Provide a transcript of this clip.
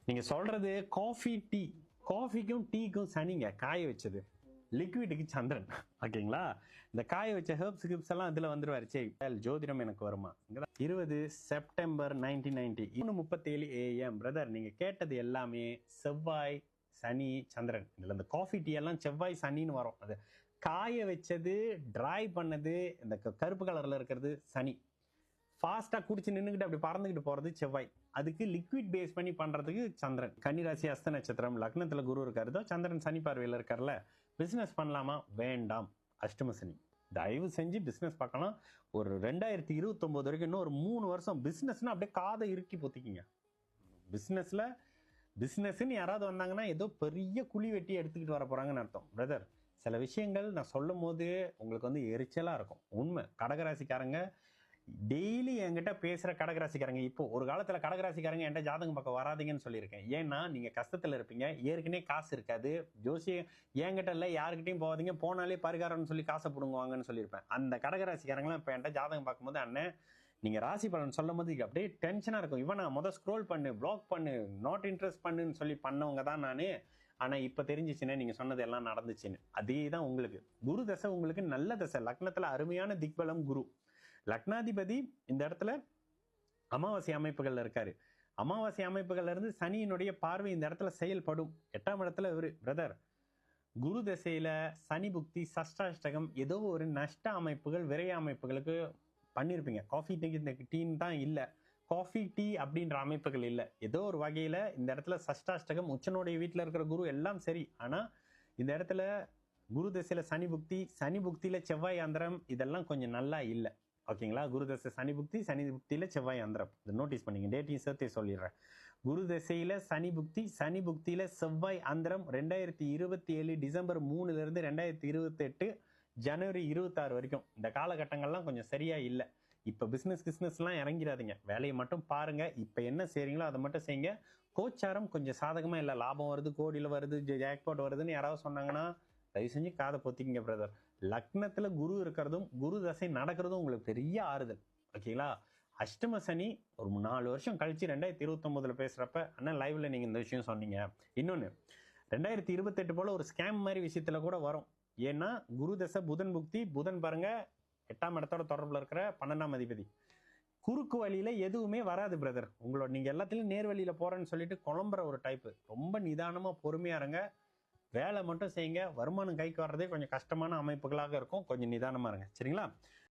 நீங்க சொல்றது coffee tea. காஃபிக்கும் டீக்கும் சனிங்க காய வச்சது. லிக்விடுக்கு சந்திரன். ஓகேங்களா? இந்த காய வச்ச ஹெர்ப்ஸ் கிப்ஸ் எல்லாம் இதுல வந்துருவாரு. சரி, ஜோதிடம் எனக்கு வருமா? 20 செப்டம்பர் 1990 1:37 AM. பிரதர், நீங்க கேட்டது எல்லாமே செவ்வாய், சனி, சந்திரன். இதுல இந்த காஃபி டீ எல்லாம் செவ்வாய் சனின்னு வரும். அது காய வச்சது, டிரை பண்ணது, இந்த கருப்பு கலர்ல இருக்கிறது சனி. ஃபாஸ்டா குடிச்சு நின்றுகிட்டு அப்படி பறந்துகிட்டு போறது செவ்வாய். அதுக்கு லிக்விட் பேஸ் பண்ணி பண்றதுக்கு சந்திரன். கன்னிராசி அஸ்த நட்சத்திரம், லக்னத்துல குரு இருக்காரு, சந்திரன் சனி பார்வையில் இருக்காருல்ல. பிசினஸ் பண்ணலாமா? வேண்டாம். அஷ்டம சனி. தயவு செஞ்சு பிசினஸ் பார்க்கலாம். ஒரு 2029 வரைக்கும் இன்னும் ஒரு 3 வருஷம் பிசினஸ்னா அப்படியே காதை இறுக்கி பொத்திக்கிங்க. பிசினஸ்ன்னு யாராவது வந்தாங்கன்னா ஏதோ பெரிய குழி வெட்டி எடுத்துக்கிட்டு வர போறாங்கன்னு அர்த்தம். பிரதர், சில விஷயங்கள் நான் சொல்லும் போது உங்களுக்கு வந்து எரிச்சலா இருக்கும். உண்மை. கடகராசிக்காரங்க டெய்லி என்கிட்ட பேசுற கடகராசிக்காரங்க, இப்போ ஒரு காலத்துல கடகராசிக்காரங்க என்கிட்ட ஜாதகம் பார்க்க வராதீங்கன்னு சொல்லியிருக்கேன். ஏன்னா நீங்க கஷ்டத்துல இருப்பீங்க, ஏற்கனவே காசு இருக்காது. ஜோசியம் என்கிட்ட இல்ல, யாருக்கிட்டையும் போவாதீங்க, போனாலே பரிகாரம்னு சொல்லி காசை பிடுங்குவாங்கன்னு சொல்லியிருப்பேன். அந்த கடகராசிக்காரங்களாம் இப்ப என்கிட்ட ஜாதகம் பார்க்கும்போது, அண்ணன் நீங்க ராசி பலன் சொல்லும் போது அப்படியே டென்ஷனா இருக்கும். இவன் நான் முதல் ஸ்க்ரோல் பண்ணு, பிளாக் பண்ணு, நாட் இன்ட்ரெஸ்ட் பண்ணுன்னு சொல்லி பண்ணவங்க தான் நானு. ஆனா இப்ப தெரிஞ்சிச்சுன்னு நீங்க சொன்னது எல்லாம் நடந்துச்சுன்னு. அதே தான் உங்களுக்கு. குரு தசை உங்களுக்கு நல்ல தசை. லக்னத்துல அருமையான திக்பலம் குரு. லக்னாதிபதி இந்த இடத்துல அமாவாசை அமைப்புகள்ல இருக்காரு. அமாவாசை அமைப்புகள்ல இருந்து சனியினுடைய பார்வை இந்த இடத்துல செயல்படும். 8ஆம் இடத்துல இவரு. பிரதர், குரு தசையில சனி புக்தி, சஷ்டாஷ்டகம், ஏதோ ஒரு நஷ்ட அமைப்புகள், விரைய அமைப்புகளுக்கு பண்ணிருப்பீங்க. காஃபி டீன்னு தான் இல்ல, காஃபி டீ அப்படின்ற அமைப்புகள் இல்ல. ஏதோ ஒரு வகையில இந்த இடத்துல சஷ்டாஷ்டகம், உச்சனுடைய வீட்டுல இருக்கிற குரு எல்லாம் சரி. ஆனா இந்த இடத்துல குரு தசையில சனி புக்தி, சனி புக்தியில செவ்வாய் அந்தரம், இதெல்லாம் கொஞ்சம் நல்லா இல்ல. ஓகேங்களா? குரு தசை சனி புக்தி, சனி புக்தியில செவ்வாய் அந்தரம். நோட்டீஸ் பண்ணிங்க, டேட்டையும் சேர்த்தே சொல்லிடுறேன். குரு தசையில சனி புக்தி, சனி புக்தியில செவ்வாய் அந்தரம் 2027 டிசம்பர் 3ல இருந்து 2028 ஜனவரி 26 வரைக்கும். இந்த காலகட்டங்கள்லாம் கொஞ்சம் சரியா இல்லை. இப்ப பிசினஸ் எல்லாம் இறங்கிடாதீங்க. வேலையை மட்டும் பாருங்க. இப்ப என்ன செய்றீங்களோ அதை மட்டும் செய்யுங்க. கோச்சாரம் கொஞ்சம் சாதகமா இல்ல. லாபம் வருது, கோடியில வருது, ஜாக்பாட் வருதுன்னு யாராவது சொன்னாங்கன்னா தயவு செஞ்சு காதை பொத்திக்கிங்க பிரதர். லக்னத்துல குரு இருக்கிறதும் குரு தசை நடக்கிறதும் உங்களுக்கு பெரிய ஆறுதல். ஓகேங்களா? அஷ்டம சனி ஒரு 4 வருஷம் கழிச்சு 2029 பேசுறப்ப அண்ணா லைவ்ல நீங்க இந்த விஷயம் சொன்னீங்க. இன்னொன்னு 2028 போல ஒரு ஸ்கேம் மாதிரி விஷயத்துல கூட வரும். ஏன்னா குரு தசை புதன் புக்தி. புதன் பாருங்க 8ஆம் இடத்தோட தொடர்புல இருக்கிற 12ஆம் அதிபதி. குறுக்கு வழியில எதுவுமே வராது பிரதர். உங்களோட நீங்க எல்லாத்திலும் நேர் வழியில போறேன்னு சொல்லிட்டு குழம்புற ஒரு டைப். ரொம்ப நிதானமா பொறுமையா இருங்க. வேலை மட்டும் செய்யுங்க. வருமானம் கைக்கு வர்றதே கொஞ்சம் கஷ்டமான அமைப்புகளாக இருக்கும். கொஞ்சம் நிதானமா இருங்க. சரிங்களா?